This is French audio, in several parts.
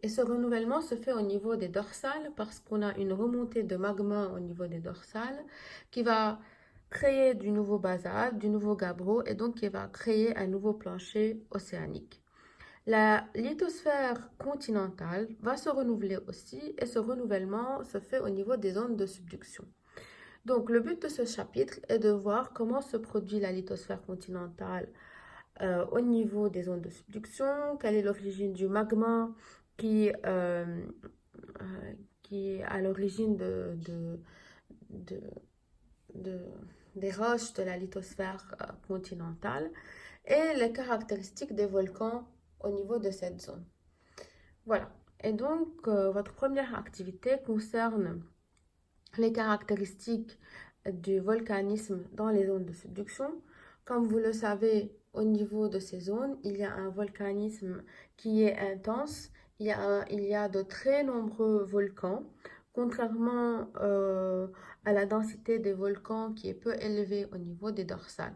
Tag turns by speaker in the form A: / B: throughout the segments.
A: Et ce renouvellement se fait au niveau des dorsales parce qu'on a une remontée de magma au niveau des dorsales qui va créer du nouveau basalte, du nouveau gabbro et donc qui va créer un nouveau plancher océanique. La lithosphère continentale va se renouveler aussi et ce renouvellement se fait au niveau des zones de subduction. Donc le but de ce chapitre est de voir comment se produit la lithosphère continentale au niveau des zones de subduction, quelle est l'origine du magma qui, euh, euh, qui est à l'origine de- de- des roches de la lithosphère continentale et les caractéristiques des volcans au niveau de cette zone. Voilà. Et donc, votre première activité concerne les caractéristiques du volcanisme dans les zones de subduction. Comme vous le savez, au niveau de ces zones, il y a un volcanisme qui est intense. Il y a de très nombreux volcans, contrairement à la densité des volcans qui est peu élevée au niveau des dorsales.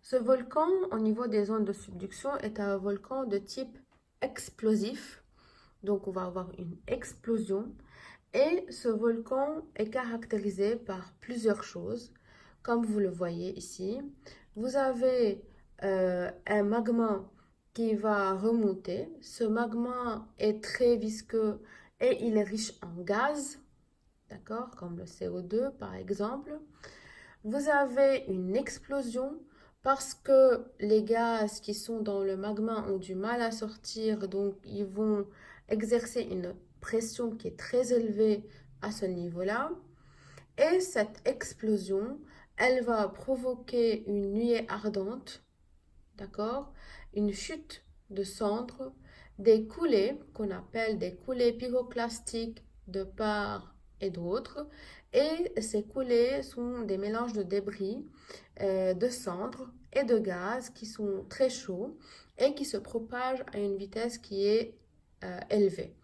A: Ce volcan, au niveau des zones de subduction, est un volcan de type explosif. Donc, on va avoir une explosion et ce volcan est caractérisé par plusieurs choses, comme vous le voyez ici. Vous avez un magma qui va remonter. Ce magma est très visqueux et il est riche en gaz, d'accord, comme le CO2 par exemple. Vous avez une explosion parce que les gaz qui sont dans le magma ont du mal à sortir, donc ils vont exercer une pression qui est très élevée à ce niveau-là. Et cette explosion, elle va provoquer une nuée ardente, d'accord? Une chute de cendres, des coulées qu'on appelle des coulées pyroclastiques de part et d'autre. Et ces coulées sont des mélanges de débris, de cendres et de gaz qui sont très chauds et qui se propagent à une vitesse qui est élevée.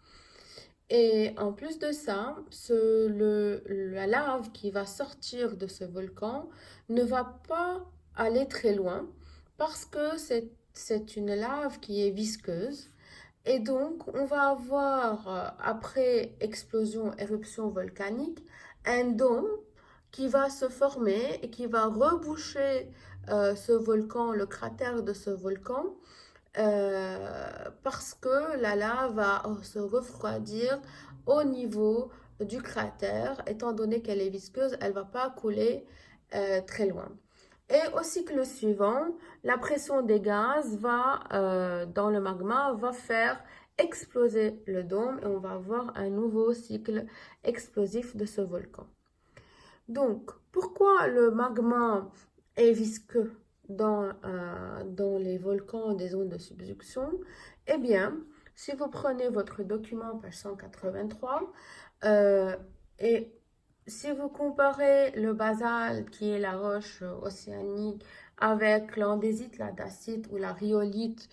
A: Et en plus de ça, la lave qui va sortir de ce volcan ne va pas aller très loin parce que c'est une lave qui est visqueuse. Et donc, on va avoir, après explosion, éruption volcanique, un dôme qui va se former et qui va reboucher ce volcan, le cratère de ce volcan, parce que la lave va se refroidir au niveau du cratère, étant donné qu'elle est visqueuse, elle ne va pas couler très loin. Et au cycle suivant, la pression des gaz dans le magma va faire exploser le dôme et on va avoir un nouveau cycle explosif de ce volcan. Donc, pourquoi le magma est visqueux dans les volcans des zones de subduction? Eh bien, si vous prenez votre document page 183 euh, et si vous comparez le basalte, qui est la roche océanique, avec l'andésite, la dacite ou la rhyolite,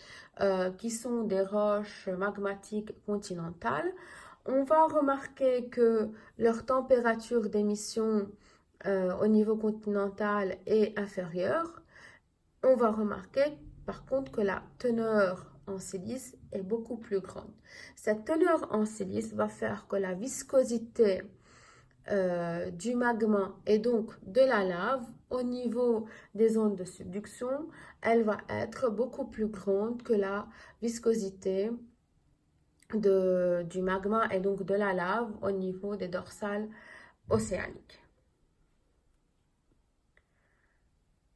A: qui sont des roches magmatiques continentales, on va remarquer que leur température d'émission au niveau continental est inférieure. On va remarquer par contre que la teneur en silice est beaucoup plus grande. Cette teneur en silice va faire que la viscosité du magma et donc de la lave au niveau des zones de subduction, elle va être beaucoup plus grande que la viscosité du magma et donc de la lave au niveau des dorsales océaniques.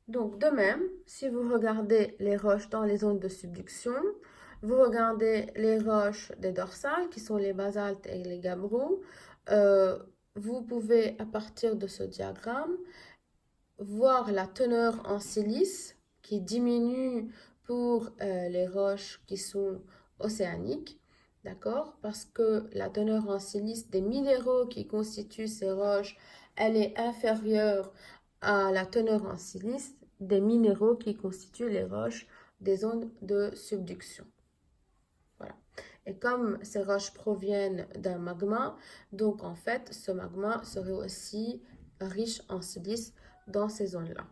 A: Donc, de même, si vous regardez les roches dans les zones de subduction, vous regardez les roches des dorsales, qui sont les basaltes et les gabbros, euh, vous pouvez, à partir de ce diagramme, voir la teneur en silice qui diminue pour les roches qui sont océaniques, d'accord? Parce que la teneur en silice des minéraux qui constituent ces roches, elle est inférieure à la teneur en silice des minéraux qui constituent les roches des zones de subduction. Voilà. Et comme ces roches proviennent d'un magma, donc en fait, ce magma serait aussi riche en silice dans ces zones-là.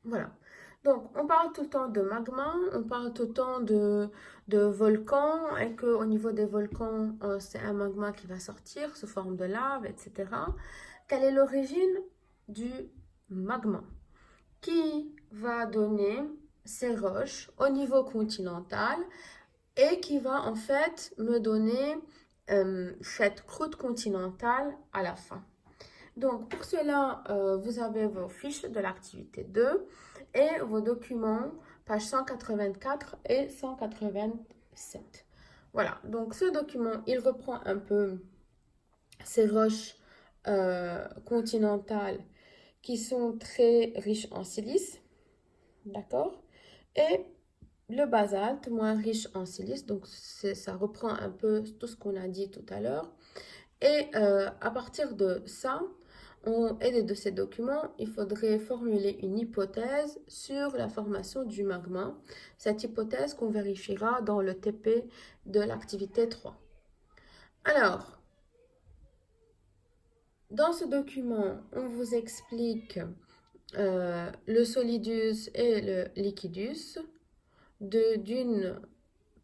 A: Voilà. Donc, on parle tout le temps de magma, on parle tout le temps de volcans, et qu'au niveau des volcans, c'est un magma qui va sortir sous forme de lave, etc. Quelle est l'origine du magma qui va donner ces roches au niveau continental et qui va en fait me donner cette croûte continentale à la fin. Donc, pour cela, vous avez vos fiches de l'activité 2 et vos documents, pages 184 et 187. Voilà, donc ce document, il reprend un peu ces roches continentales qui sont très riches en silice, d'accord? Et le basalte, moins riche en silice, donc ça reprend un peu tout ce qu'on a dit tout à l'heure. Et à partir de ça, et de ces documents, il faudrait formuler une hypothèse sur la formation du magma. Cette hypothèse qu'on vérifiera dans le TP de l'activité 3. Alors, dans ce document, on vous explique le solidus et le liquidus d'une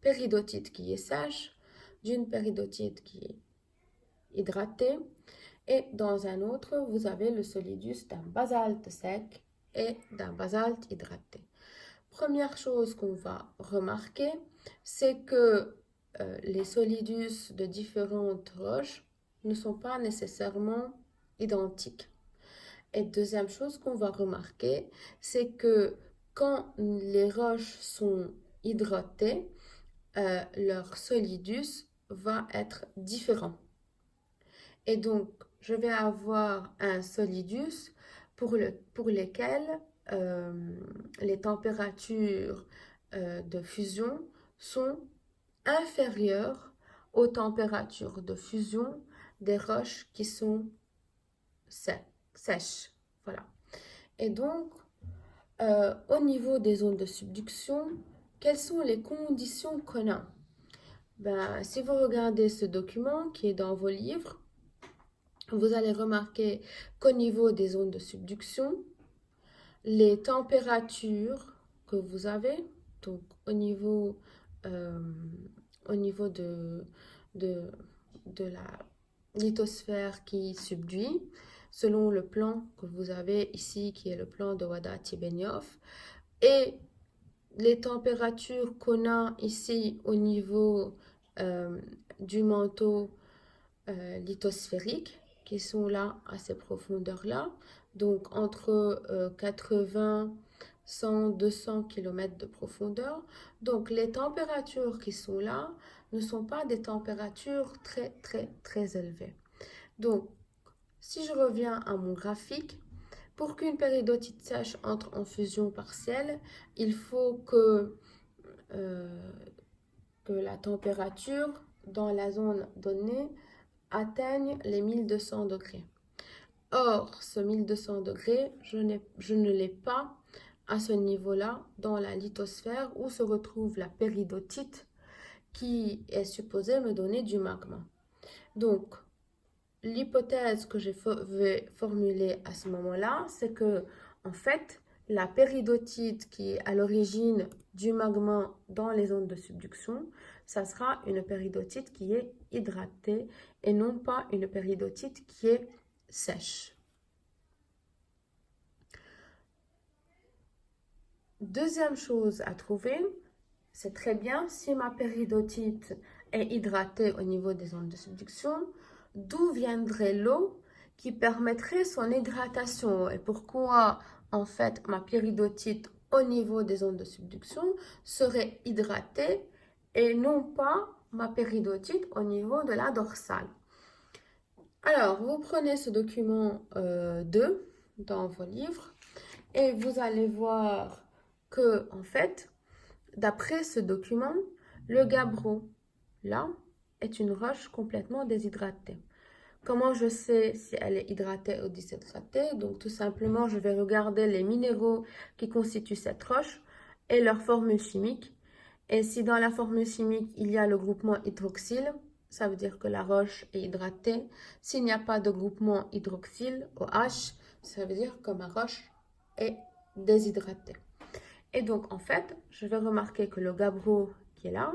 A: péridotite qui est sèche, d'une péridotite qui est hydratée, et dans un autre, vous avez le solidus d'un basalte sec et d'un basalte hydraté. Première chose qu'on va remarquer, c'est que les solidus de différentes roches ne sont pas nécessairement identiques. Et deuxième chose qu'on va remarquer, c'est que quand les roches sont hydratées, leur solidus va être différent. Et donc, je vais avoir un solidus pour lesquels les températures de fusion sont inférieures aux températures de fusion des roches qui sont sèches. Voilà. Et donc, au niveau des zones de subduction, quelles sont les conditions qu'on a? Ben, si vous regardez ce document qui est dans vos livres, vous allez remarquer qu'au niveau des zones de subduction, les températures que vous avez, donc au niveau de la lithosphère qui subduit, selon le plan que vous avez ici, qui est le plan de Wada-Tibenioff, et les températures qu'on a ici au niveau du manteau lithosphériques qui sont là à ces profondeurs-là, donc entre 80, 100, 200 km de profondeur. Donc les températures qui sont là ne sont pas des températures très très très élevées. Donc si je reviens à mon graphique, pour qu'une péridotite sèche entre en fusion partielle, il faut que la température dans la zone donnée atteignent les 1200 degrés. Or, ce 1200 degrés, je ne l'ai pas à ce niveau-là dans la lithosphère où se retrouve la péridotite qui est supposée me donner du magma. Donc, l'hypothèse que je vais formuler à ce moment-là, c'est que, en fait, la péridotite qui est à l'origine du magma dans les zones de subduction, ça sera une péridotite qui est hydratée et non pas une péridotite qui est sèche. Deuxième chose à trouver, c'est très bien si ma péridotite est hydratée au niveau des zones de subduction, d'où viendrait l'eau qui permettrait son hydratation et pourquoi en fait ma péridotite au niveau des zones de subduction serait hydratée et non pas ma péridotite au niveau de la dorsale. Alors, vous prenez ce document 2 dans vos livres et vous allez voir que, en fait, d'après ce document, le gabbro, là, est une roche complètement déshydratée. Comment je sais si elle est hydratée ou déshydratée? Donc, tout simplement, je vais regarder les minéraux qui constituent cette roche et leur formule chimique. Et si dans la formule chimique, il y a le groupement hydroxyle, ça veut dire que la roche est hydratée. S'il n'y a pas de groupement hydroxyle, OH, ça veut dire que ma roche est déshydratée. Et donc, en fait, je vais remarquer que le gabbro qui est là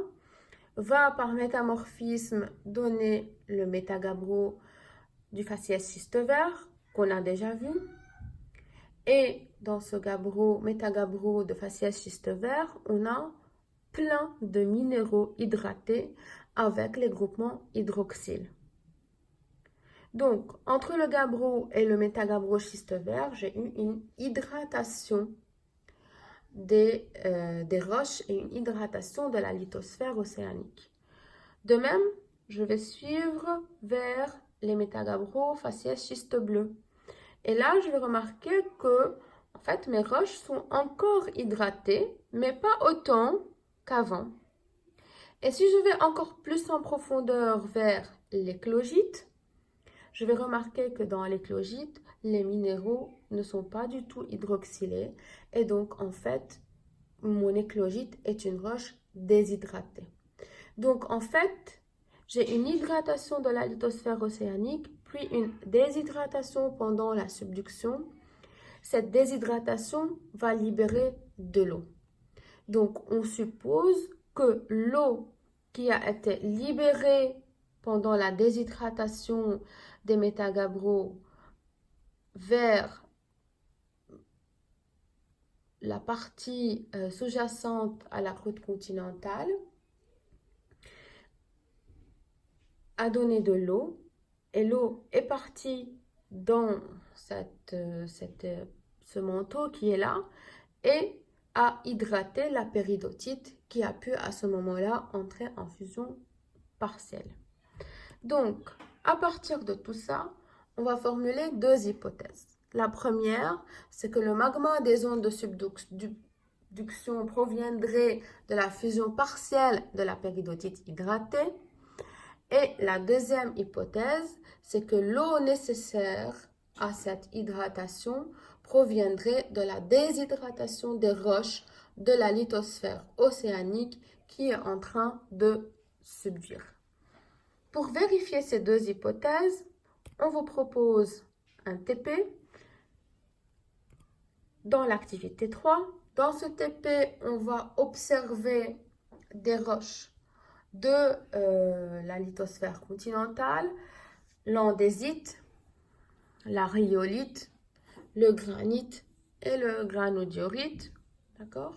A: va par métamorphisme donner le métagabbro du faciès schiste vert qu'on a déjà vu. Et dans ce métagabbro de faciès schiste vert, on a plein de minéraux hydratés avec les groupements hydroxyle. Donc, entre le gabbro et le métagabbro schiste vert, j'ai eu une hydratation des roches et une hydratation de la lithosphère océanique. De même, je vais suivre vers les métagabbros faciès schiste bleu. Et là, je vais remarquer que, en fait, mes roches sont encore hydratées, mais pas autant qu'avant. Et si je vais encore plus en profondeur vers l'éclogite, je vais remarquer que dans l'éclogite, les minéraux ne sont pas du tout hydroxylés. Et donc, en fait, mon éclogite est une roche déshydratée. Donc, en fait, j'ai une hydratation de la lithosphère océanique, puis une déshydratation pendant la subduction. Cette déshydratation va libérer de l'eau. Donc, on suppose que l'eau qui a été libérée pendant la déshydratation des métagabbros vers la partie sous-jacente à la croûte continentale a donné de l'eau et l'eau est partie dans ce manteau qui est là et a hydraté la péridotite qui a pu à ce moment-là entrer en fusion partielle. Donc, à partir de tout ça, on va formuler deux hypothèses. La première, c'est que le magma des ondes de subduction proviendrait de la fusion partielle de la péridotite hydratée. Et la deuxième hypothèse, c'est que l'eau nécessaire à cette hydratation proviendrait de la déshydratation des roches de la lithosphère océanique qui est en train de subduire. Pour vérifier ces deux hypothèses, on vous propose un TP dans l'activité 3. Dans ce TP, on va observer des roches de la lithosphère continentale, l'andésite, la rhyolite, le granite et le granodiorite, d'accord?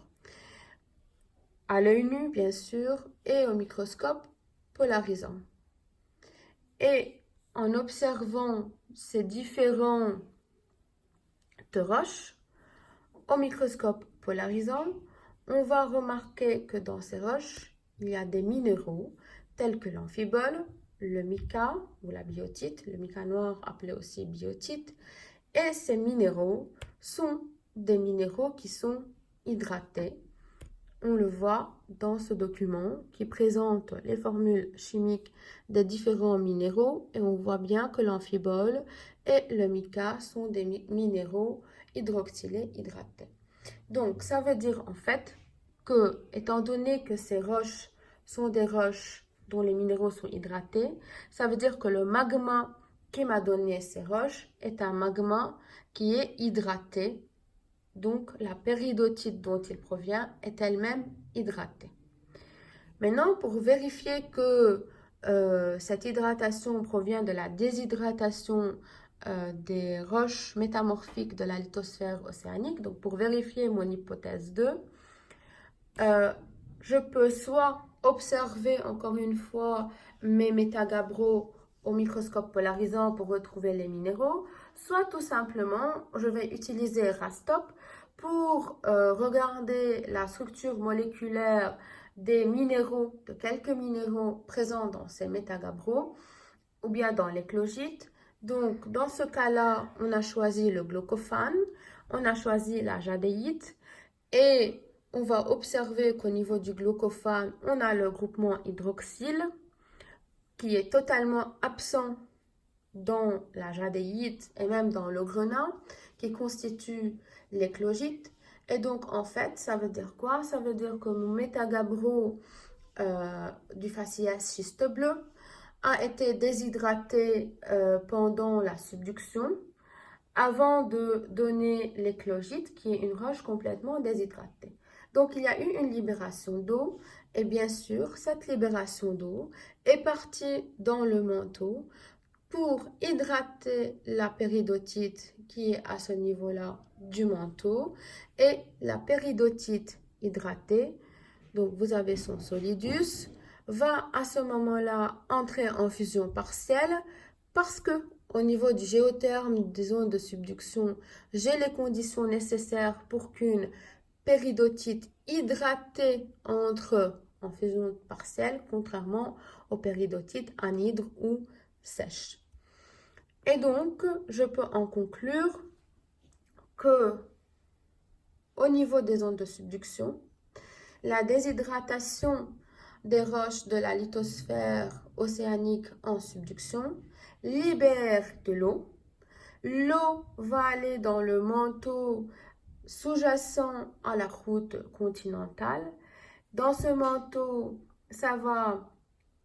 A: À l'œil nu, bien sûr, et au microscope polarisant. Et en observant ces différentes roches, au microscope polarisant, on va remarquer que dans ces roches, il y a des minéraux tels que l'amphibole, le mica ou la biotite, le mica noir appelé aussi biotite, et ces minéraux sont des minéraux qui sont hydratés. On le voit dans ce document qui présente les formules chimiques des différents minéraux et on voit bien que l'amphibole et le mica sont des minéraux hydroxylés hydratés. Donc, ça veut dire en fait que, étant donné que ces roches sont des roches dont les minéraux sont hydratés, ça veut dire que le magma qui m'a donné ces roches est un magma qui est hydraté. Donc, la péridotite dont il provient est elle-même hydratée. Maintenant, pour vérifier que cette hydratation provient de la déshydratation des roches métamorphiques de la lithosphère océanique, donc pour vérifier mon hypothèse 2, je peux soit observer encore une fois mes métagabbros au microscope polarisant pour retrouver les minéraux, soit tout simplement je vais utiliser Rastop pour regarder la structure moléculaire des minéraux, de quelques minéraux présents dans ces métagabbros ou bien dans l'éclogite. Donc dans ce cas-là, on a choisi le glaucophane, on a choisi la jadéite et on va observer qu'au niveau du glaucophane, on a le groupement hydroxyle qui est totalement absent dans la jadéite et même dans le grenat qui constitue l'éclogite. Et donc, en fait, ça veut dire quoi? Ça veut dire que mon métagabbro du faciès schiste bleu a été déshydraté pendant la subduction avant de donner l'éclogite qui est une roche complètement déshydratée. Donc, il y a eu une libération d'eau et bien sûr, cette libération d'eau est partie dans le manteau pour hydrater la péridotite qui est à ce niveau-là du manteau et la péridotite hydratée, donc vous avez son solidus, va à ce moment-là entrer en fusion partielle parce que au niveau du géotherme des zones de subduction, j'ai les conditions nécessaires pour qu'une péridotite hydratée entre en fusion partielle, contrairement aux péridotites anhydres ou sèches. Et donc, je peux en conclure que au niveau des zones de subduction, la déshydratation des roches de la lithosphère océanique en subduction libère de l'eau. L'eau va aller dans le manteau sous-jacent à la croûte continentale. Dans ce manteau, ça va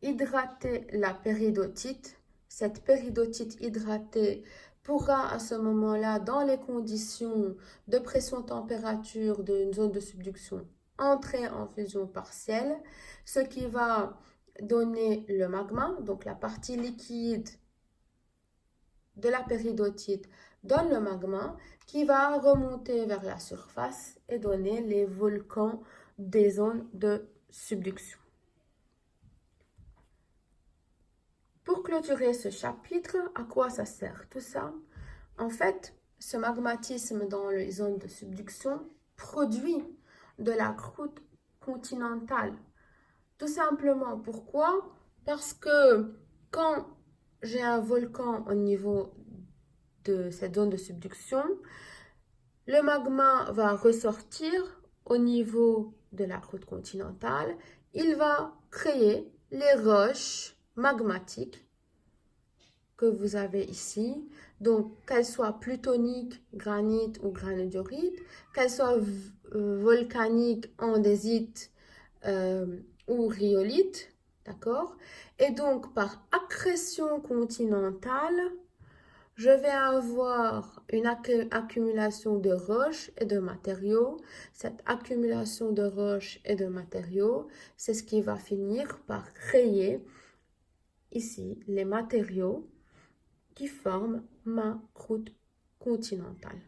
A: hydrater la péridotite. Cette péridotite hydratée pourra à ce moment-là, dans les conditions de pression-température d'une zone de subduction, entrer en fusion partielle, ce qui va donner le magma, donc la partie liquide de la péridotite donne le magma qui va remonter vers la surface et donner les volcans des zones de subduction. Pour clôturer ce chapitre, à quoi ça sert tout ça? En fait, ce magmatisme dans les zones de subduction produit de la croûte continentale. Tout simplement, pourquoi? Parce que quand j'ai un volcan au niveau de cette zone de subduction, le magma va ressortir au niveau de la croûte continentale. Il va créer les roches magmatiques que vous avez ici. Donc, qu'elles soient plutoniques, granite ou granodiorite, qu'elles soient volcaniques, andésite ou rhyolite, d'accord? Et donc, par accrétion continentale, je vais avoir une accumulation de roches et de matériaux. Cette accumulation de roches et de matériaux, c'est ce qui va finir par créer ici les matériaux qui forment ma croûte continentale.